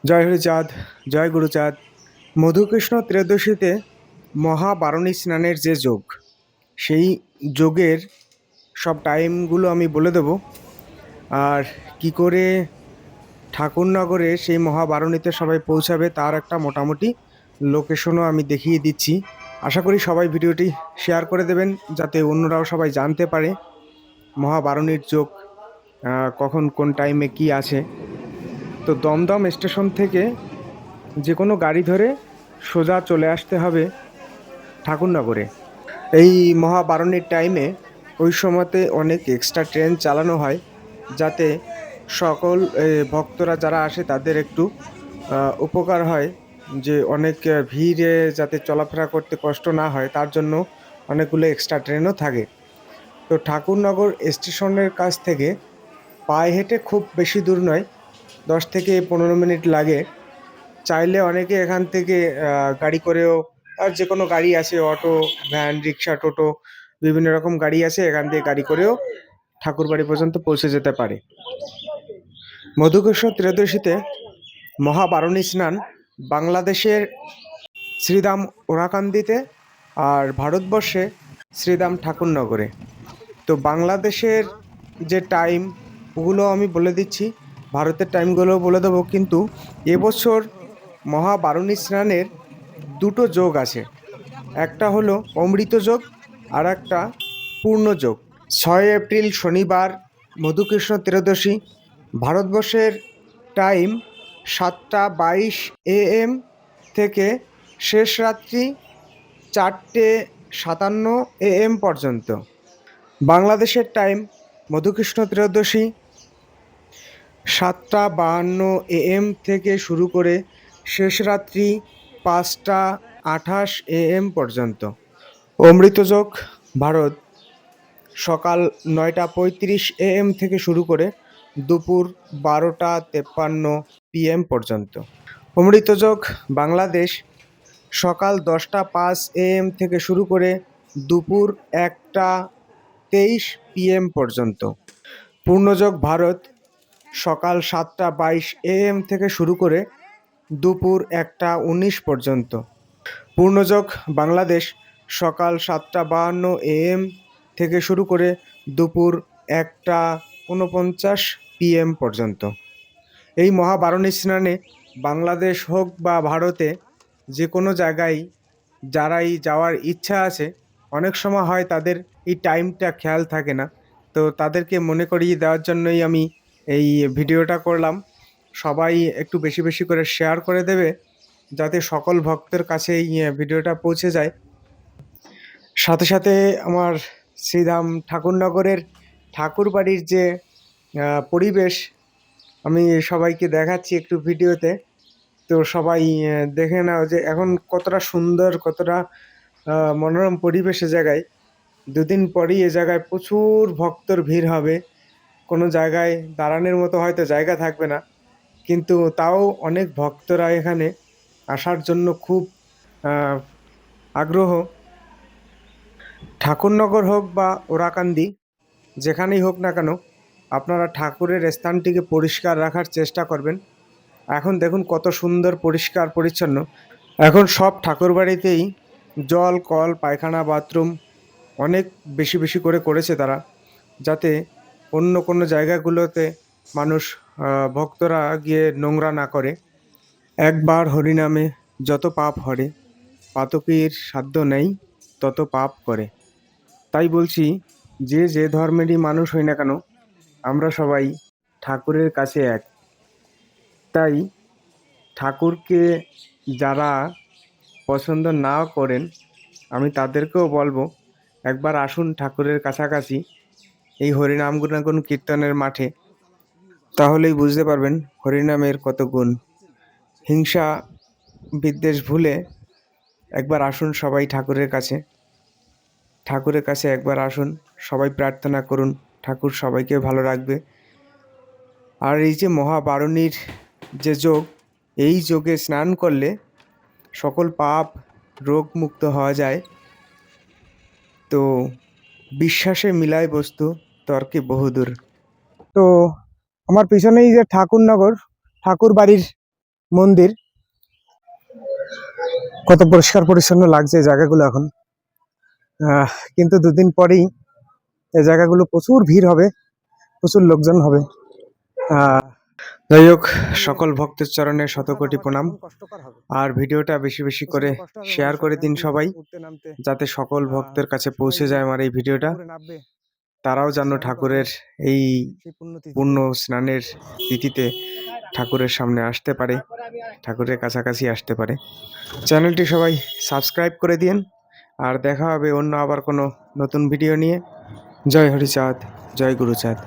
জয় হরিচাঁদ, জয় গুরুচাঁদ। মধুকৃষ্ণ ত্রয়োদশীতে মহাবারণী স্নানের যে যোগ, সেই যোগের সব টাইমগুলো আমি বলে দেব। আর কি করে ঠাকুরনগরে সেই মহাবারণীতে সবাই পৌঁছাবে তার একটা মোটামুটি লোকেশনও আমি দেখিয়ে দিচ্ছি। আশা করি সবাই ভিডিওটি শেয়ার করে দেবেন, যাতে অন্যরাও সবাই জানতে পারে মহাবারণীর যোগ কখন কোন টাইমে কি আছে। তো দমদম স্টেশন থেকে যে কোনো গাড়ি ধরে সোজা চলে আসতে হবে ঠাকুরনগরে। এই মহাবারণীর টাইমে ওই সময়তে অনেক এক্সট্রা ট্রেন চালানো হয়, যাতে সকল ভক্তরা যারা আসে তাদের একটু উপকার হয়, যে অনেক ভিড়ে যাতে চলাফেরা করতে কষ্ট না হয়, তার জন্য অনেকগুলো এক্সট্রা ট্রেনও থাকে। তো ঠাকুরনগর স্টেশনের কাছ থেকে পায়ে হেঁটে খুব বেশি দূর নয়, 10 থেকে 15 মিনিট লাগে। চাইলে অনেকে এখান থেকে গাড়ি করেও, আর যে কোনো গাড়ি আছে, অটো, ভ্যান, রিক্সা, টোটো, বিভিন্ন রকম গাড়ি আছে, এখান থেকে গাড়ি করেও ঠাকুরবাড়ি পর্যন্ত পৌঁছে যেতে পারে। মধুকৃষ্ণ ত্রয়োদশীতে মহাবারণী স্নান বাংলাদেশের শ্রীধাম ওরাকান্দিতে, আর ভারতবর্ষে শ্রীধাম ঠাকুরনগরে। তো বাংলাদেশের যে টাইম, ওগুলো আমি বলে দিচ্ছি, ভারতের টাইমগুলো বলে দেবো। কিন্তু এবছর মহাবারণী স্নানের দুটো যোগ আছে, একটা হলো অমৃত যোগ, আর একটা পূর্ণ যোগ। 6 এপ্রিল শনিবার মধুকৃষ্ণ ত্রয়োদশী, ভারতবর্ষের টাইম 7টা 22 AM থেকে শেষ রাত্রি 4টে 57 AM পর্যন্ত। বাংলাদেশের টাইম মধুকৃষ্ণ ত্রয়োদশী 7টা 52 AM থেকে শুরু করে শেষ রাত্রি 5টা 28 AM পর্যন্ত। অমৃতযোগ ভারত সকাল 9টা 35 AM থেকে শুরু করে দুপুর 12টা 53 PM পর্যন্ত। অমৃতযোগ বাংলাদেশ সকাল 10টা 5 AM থেকে শুরু করে দুপুর 1টা 23 PM পর্যন্ত। পূর্ণযোগ ভারত সকাল 7টা 22 AM থেকে শুরু করে দুপুর 1টা 19 পর্যন্ত। পূর্ণযোগ বাংলাদেশ সকাল 7টা 52 AM থেকে শুরু করে দুপুর 1টা 49 PM পর্যন্ত। এই মহাবারণী স্নানে বাংলাদেশ হোক বা ভারতে যে কোনো জায়গায় যারাই যাওয়ার ইচ্ছা আছে, অনেক সময় হয় তাদের এই টাইমটা খেয়াল থাকে না, তো তাদেরকে মনে করিয়ে দেওয়ার জন্যই আমি এই ভিডিওটা করলাম। সবাই একটু বেশি বেশি করে শেয়ার করে দেবে, যাতে সকল ভক্তের কাছে এই ভিডিওটা পৌঁছে যায়। সাথে সাথে আমার শ্রীধাম ঠাকুরনগরের ঠাকুরবাড়ির যে পরিবেশ আমি সবাইকে দেখাচ্ছি একটু ভিডিওতে। তো সবাই দেখে নাও যে এখন কতটা সুন্দর, কতটা মনোরম পরিবেশে জায়গায়। দুদিন পরই এ জায়গায় প্রচুর ভক্তর ভিড় হবে, কোনো জায়গায় দাঁড়ানোর মতো হয়তো জায়গা থাকবে না, কিন্তু তাও অনেক ভক্তরা এখানে আসার জন্য খুব আহ, আগ্রহ। ঠাকুরনগর হোক বা ওরাকান্দি, যেখানেই হোক না কেন, আপনারা ঠাকুরের স্থানটিকে পরিষ্কার রাখার চেষ্টা করবেন। এখন দেখুন কত সুন্দর পরিষ্কার পরিচ্ছন্ন। এখন সব ঠাকুরবাড়িতেই জল, কল, পায়খানা, বাথরুম অনেক বেশি বেশি করে করেছে তারা, যাতে অন্য কোনো জায়গাগুলোতে মানুষ, ভক্তরা গিয়ে নোংরা না করে। একবার হরিনামে যত পাপ হরে, পাতকীর সাধ্য নেই তত পাপ করে। তাই বলছি, যে যে ধর্মেরই মানুষ হই না কেন, আমরা সবাই ঠাকুরের কাছে এক। তাই ঠাকুরকে যারা পছন্দ না করেন, আমি তাদেরকেও বলবো একবার আসুন ঠাকুরের কাছাকাছি, এই হরিনাম গুণাগুণ কীর্তনের মাঠে। তাহলেই বুঝতে পারবেন হরিনামের কত গুণ। হিংসা বিদ্বেষ ভুলে একবার আসুন সবাই ঠাকুরের কাছে। ঠাকুরের কাছে একবার আসুন, সবাই প্রার্থনা করুন, ঠাকুর সবাইকে ভালো রাখবে। আর এই যে মহাবারণীর যে যোগ, এই যোগে স্নান করলে সকল পাপ রোগ মুক্ত হওয়া যায়। তো বিশ্বাসে মিলায় বস্তু, তর্কে বহুদূর। তো আমার পিছনেই যে ঠাকুরনগর, ঠাকুর বাড়ির মন্দির। কত পরিষ্কার পরিচ্ছন্ন লাগছে এই জায়গাগুলো এখন। কিন্তু দুদিন পরেই এই জায়গাগুলো প্রচুর ভিড় হবে, প্রচুর লোকজন হবে। যাই হোক, সকল ভক্তের চরণে শতকোটি প্রণাম। আর ভিডিওটা বেশি বেশি করে শেয়ার করে দিন সবাই, যাতে সকল ভক্তের কাছে পৌঁছে যায় আমার এই ভিডিওটা। তারাও যেন ঠাকুরের এই পূর্ণ স্নানের তিথিতে ঠাকুরের সামনে আসতে পারে, ঠাকুরের কাছাকাছি আসতে পারে। চ্যানেলটি সবাই সাবস্ক্রাইব করে দিন। আর দেখা হবে অন্য আবার কোনো নতুন ভিডিও নিয়ে। জয় হরিচাঁদ, জয় গুরুচাঁদ।